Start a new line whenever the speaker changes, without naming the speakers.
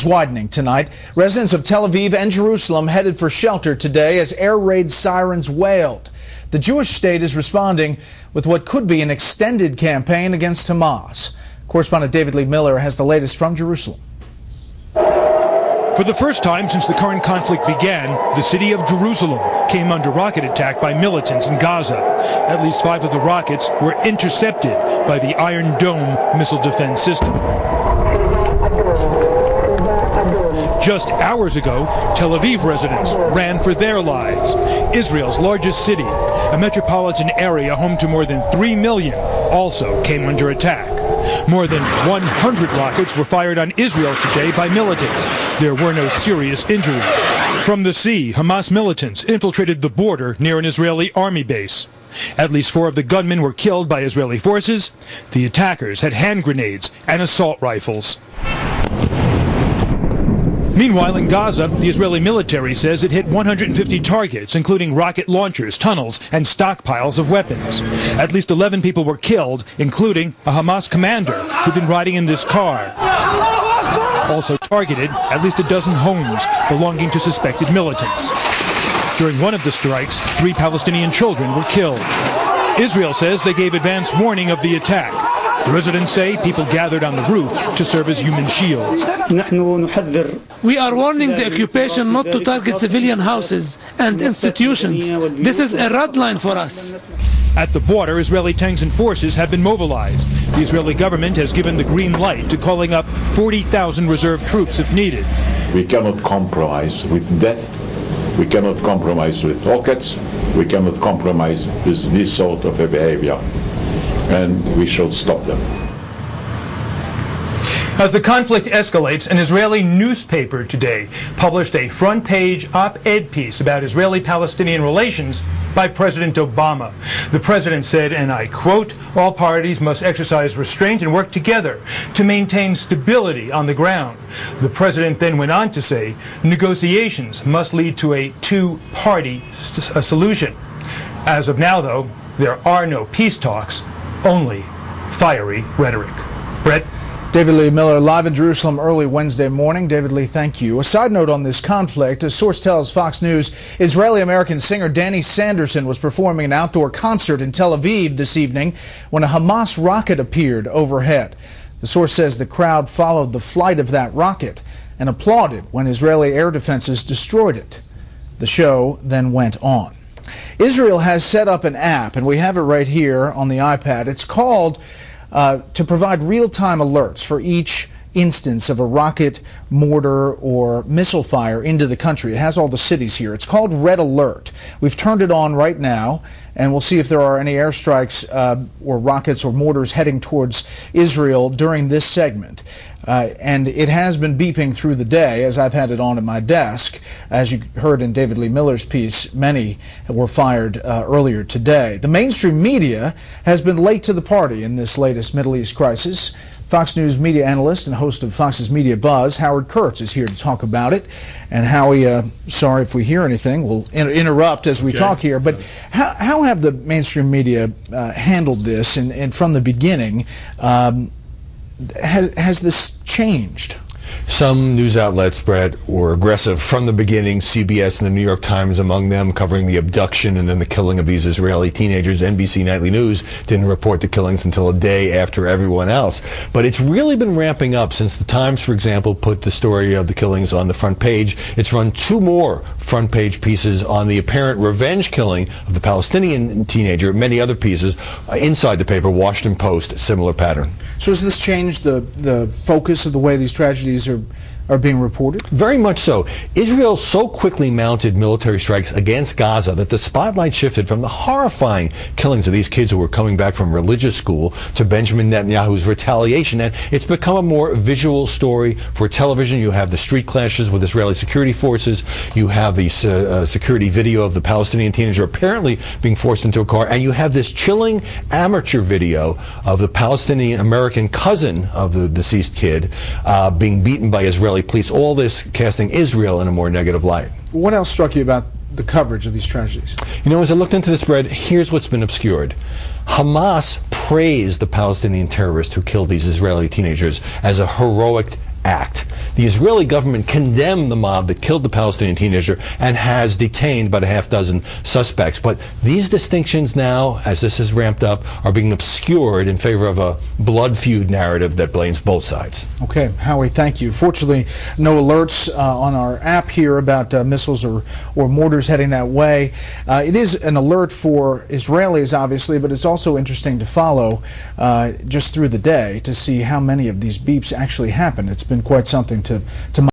Widening tonight. Residents of Tel Aviv and Jerusalem headed for shelter today as air raid sirens wailed. The Jewish state is responding with what could be an extended campaign against Hamas. Correspondent David Lee Miller has the latest from Jerusalem.
For the first time since the current conflict began, the city of Jerusalem came under rocket attack by militants in Gaza. At least 5 of the rockets were intercepted by the Iron Dome missile defense system. Just hours ago, Tel Aviv residents ran for their lives. Israel's largest city, a metropolitan area home to more than 3 million, also came under attack. More than 100 rockets were fired on Israel today by militants. There were no serious injuries. From the sea, Hamas militants infiltrated the border near an Israeli army base. At least 4 of the gunmen were killed by Israeli forces. The attackers had hand grenades and assault rifles. Meanwhile, in Gaza, the Israeli military says it hit 150 targets, including rocket launchers, tunnels, and stockpiles of weapons. At least 11 people were killed, including a Hamas commander who'd been riding in this car. Also targeted, at least a dozen homes belonging to suspected militants. During one of the strikes, 3 Palestinian children were killed. Israel says they gave advance warning of the attack. The residents say people gathered on the roof to serve as human shields.
We are warning the occupation not to target civilian houses and institutions. This is a red line for us.
At the border, Israeli tanks and forces have been mobilized. The Israeli government has given the green light to calling up 40,000 reserve troops if needed.
We cannot compromise with death. We cannot compromise with rockets. We cannot compromise with this sort of a behavior. And we should stop them.
As the conflict escalates, an Israeli newspaper today published a front-page op-ed piece about Israeli-Palestinian relations by President Obama. The president said, and I quote, "All parties must exercise restraint and work together to maintain stability on the ground." The president then went on to say, negotiations must lead to a two-party solution. As of now, though, there are no peace talks, only fiery rhetoric. Brett?
David Lee Miller live in Jerusalem early Wednesday morning. David Lee, thank you. A side note on this conflict, a source tells Fox News Israeli-American singer Danny Sanderson was performing an outdoor concert in Tel Aviv this evening when a Hamas rocket appeared overhead. The source says the crowd followed the flight of that rocket and applauded when Israeli air defenses destroyed it. The show then went on. Israel has set up an app, and we have it right here on the iPad. It's called to provide real-time alerts for each instance of a rocket, mortar, or missile fire into the country. It has all the cities here. It's called Red Alert. We've turned it on right now, and we'll see if there are any airstrikes or rockets or mortars heading towards Israel during this segment. And it has been beeping through the day as I've had it on at my desk. As you heard in David Lee Miller's piece, many were fired earlier today. The mainstream media has been late to the party in this latest Middle East crisis. Fox News media analyst and host of Fox's Media Buzz, Howard Kurtz, is here to talk about it. And Howie, sorry if we hear anything, we'll interrupt as we talk here. But how have the mainstream media handled this? And from the beginning, has this changed?
Some news outlets, Brett, were aggressive from the beginning. CBS and the New York Times among them, covering the abduction and then the killing of these Israeli teenagers. NBC Nightly News didn't report the killings until a day after everyone else. But it's really been ramping up since the Times, for example, put the story of the killings on the front page. It's run 2 more front page pieces on the apparent revenge killing of the Palestinian teenager, many other pieces inside the paper. Washington Post, similar pattern.
So has this changed the focus of the way these tragedies are being reported?
Very much so. Israel so quickly mounted military strikes against Gaza that the spotlight shifted from the horrifying killings of these kids who were coming back from religious school to Benjamin Netanyahu's retaliation. And it's become a more visual story for television. You have the street clashes with Israeli security forces. You have the security video of the Palestinian teenager apparently being forced into a car. And you have this chilling amateur video of the Palestinian American cousin of the deceased kid being beaten by Israeli police, all this casting Israel in a more negative light.
What else struck you about the coverage of these tragedies?
You know, as I looked into this, Brett, here's what's been obscured. Hamas praised the Palestinian terrorist who killed these Israeli teenagers as a heroic act. The Israeli government condemned the mob that killed the Palestinian teenager and has detained about a half-dozen suspects. But these distinctions now, as this has ramped up, are being obscured in favor of a blood feud narrative that blames both sides.
Okay, Howie, thank you. Fortunately, no alerts on our app here about missiles or mortars heading that way. It is an alert for Israelis, obviously, but it's also interesting to follow just through the day to see how many of these beeps actually happen. It's been quite something to